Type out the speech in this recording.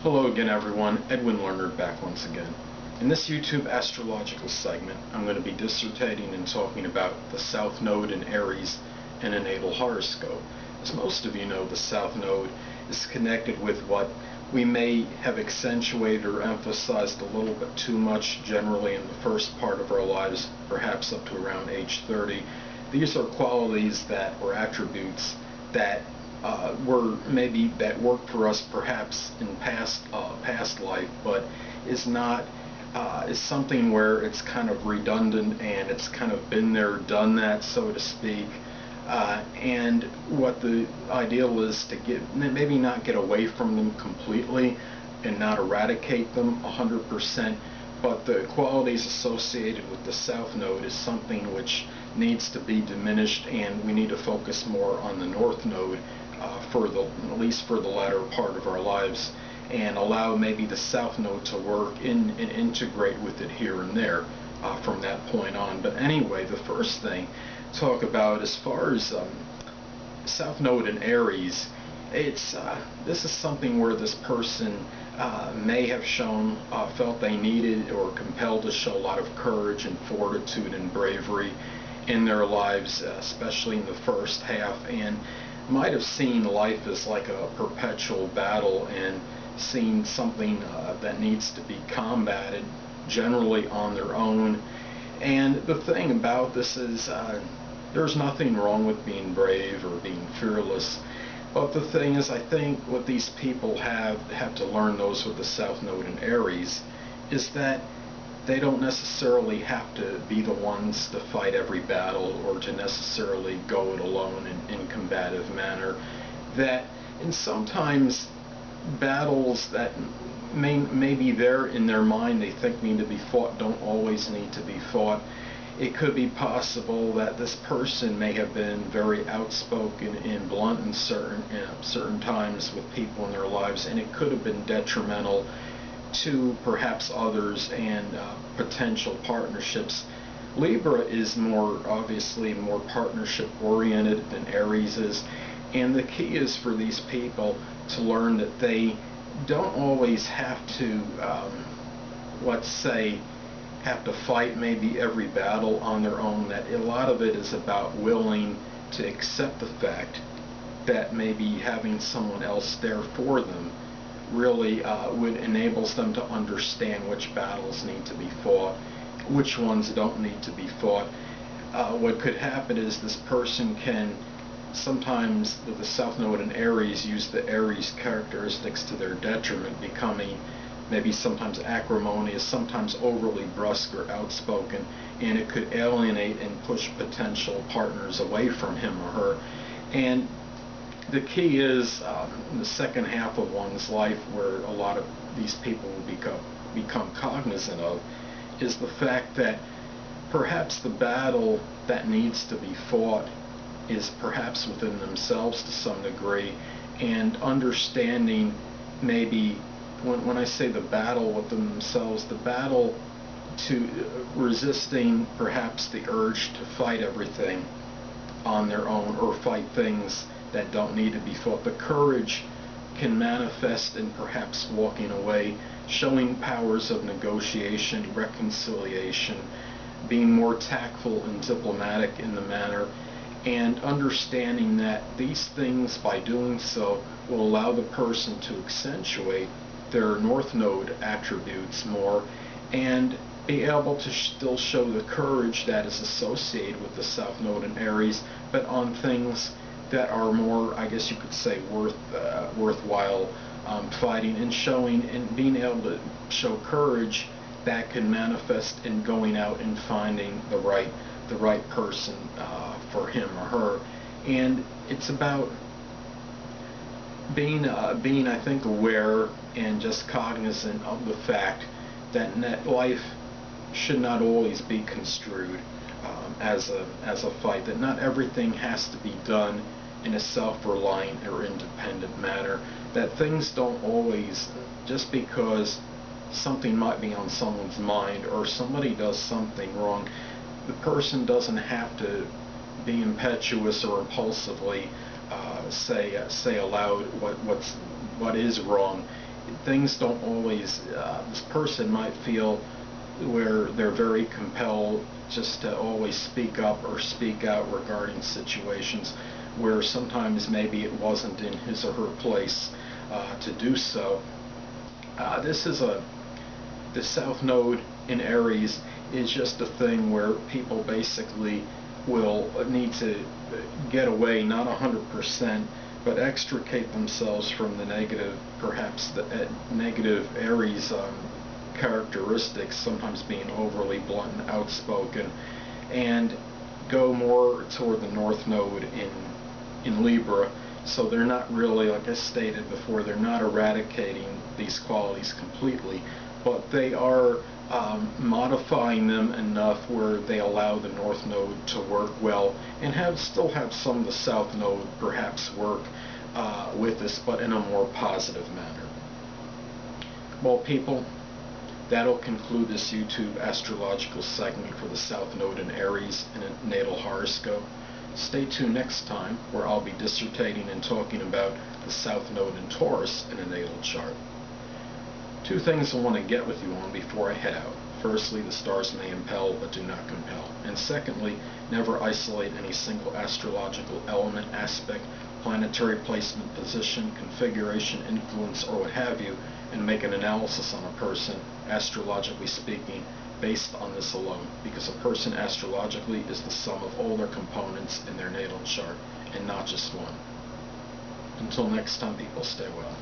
Hello again everyone, Edwin Learnard back once again. In this YouTube astrological segment, I'm going to be dissertating and talking about the South Node in Aries and a natal horoscope. As most of you know, the South Node is connected with what we may have accentuated or emphasized a little bit too much generally in the first part of our lives, perhaps up to around age 30. These are qualities that, or attributes that that worked for us perhaps in past life, but is not is something where it's kind of redundant and it's kind of been there, done that, so to speak. And what the ideal is to maybe not get away from them completely and not eradicate them 100%, but the qualities associated with the South Node is something which needs to be diminished, and we need to focus more on the North Node at least for the latter part of our lives, and allow maybe the South Node to work and integrate with it here and there from that point on. But anyway, the first thing to talk about as far as South Node in Aries, this is something where this person may have felt they needed or compelled to show a lot of courage and fortitude and bravery in their lives, especially in the first half, and might have seen life as like a perpetual battle and seen something that needs to be combated generally on their own. And the thing about this is there's nothing wrong with being brave or being fearless, but the thing is, I think what these people have to learn, those with the South Node in Aries, is that they don't necessarily have to be the ones to fight every battle or to necessarily go it alone in combative manner. And sometimes battles that may be there in their mind, they think need to be fought, don't always need to be fought. It could be possible that this person may have been very outspoken and blunt in certain times with people in their lives, and it could have been detrimental to perhaps others and potential partnerships. Libra is obviously more partnership oriented than Aries is, and the key is for these people to learn that they don't always have to let's say have to fight maybe every battle on their own, that a lot of it is about willing to accept the fact that maybe having someone else there for them really enables them to understand which battles need to be fought, which ones don't need to be fought. What could happen is this person can sometimes, with the South Node in Aries, use the Aries characteristics to their detriment, becoming maybe sometimes acrimonious, sometimes overly brusque or outspoken, and it could alienate and push potential partners away from him or her. And the key is in the second half of one's life, where a lot of these people will become cognizant of, is the fact that perhaps the battle that needs to be fought is perhaps within themselves to some degree, and understanding maybe when I say the battle within themselves, the battle to resisting perhaps the urge to fight everything on their own or fight things that don't need to be fought. The courage can manifest in perhaps walking away, showing powers of negotiation, reconciliation, being more tactful and diplomatic in the manner, and understanding that these things, by doing so, will allow the person to accentuate their North Node attributes more and be able to still show the courage that is associated with the South Node in Aries, but on things that are more, I guess you could say, worthwhile fighting, and showing and being able to show courage that can manifest in going out and finding the right person for him or her. And it's about being I think, aware and just cognizant of the fact that life should not always be construed as a fight, that not everything has to be done in a self-reliant or independent manner, that things don't always, just because something might be on someone's mind or somebody does something wrong, the person doesn't have to be impetuous or impulsively say aloud what is wrong. things don't always, this person might feel where they're very compelled just to always speak up or speak out regarding situations where sometimes maybe it wasn't in his or her place to do so. The South Node in Aries is just a thing where people basically will need to get away, not 100%, but extricate themselves from the negative, perhaps the negative Aries characteristics, sometimes being overly blunt and outspoken, and go more toward the North Node in Libra. So they're not really, like I stated before, they're not eradicating these qualities completely, but they are modifying them enough where they allow the North Node to work well, and still have some of the South Node perhaps work with this, but in a more positive manner. Well, people, that'll conclude this YouTube astrological segment for the South Node in Aries in a natal horoscope. Stay tuned next time, where I'll be dissertating and talking about the South Node in Taurus in a natal chart. Two things I want to get with you on before I head out. Firstly, the stars may impel but do not compel. And secondly, never isolate any single astrological element, aspect, planetary placement, position, configuration, influence, or what have you, and make an analysis on a person, astrologically speaking, based on this alone, because a person astrologically is the sum of all their components in their natal chart, and not just one. Until next time, people, stay well.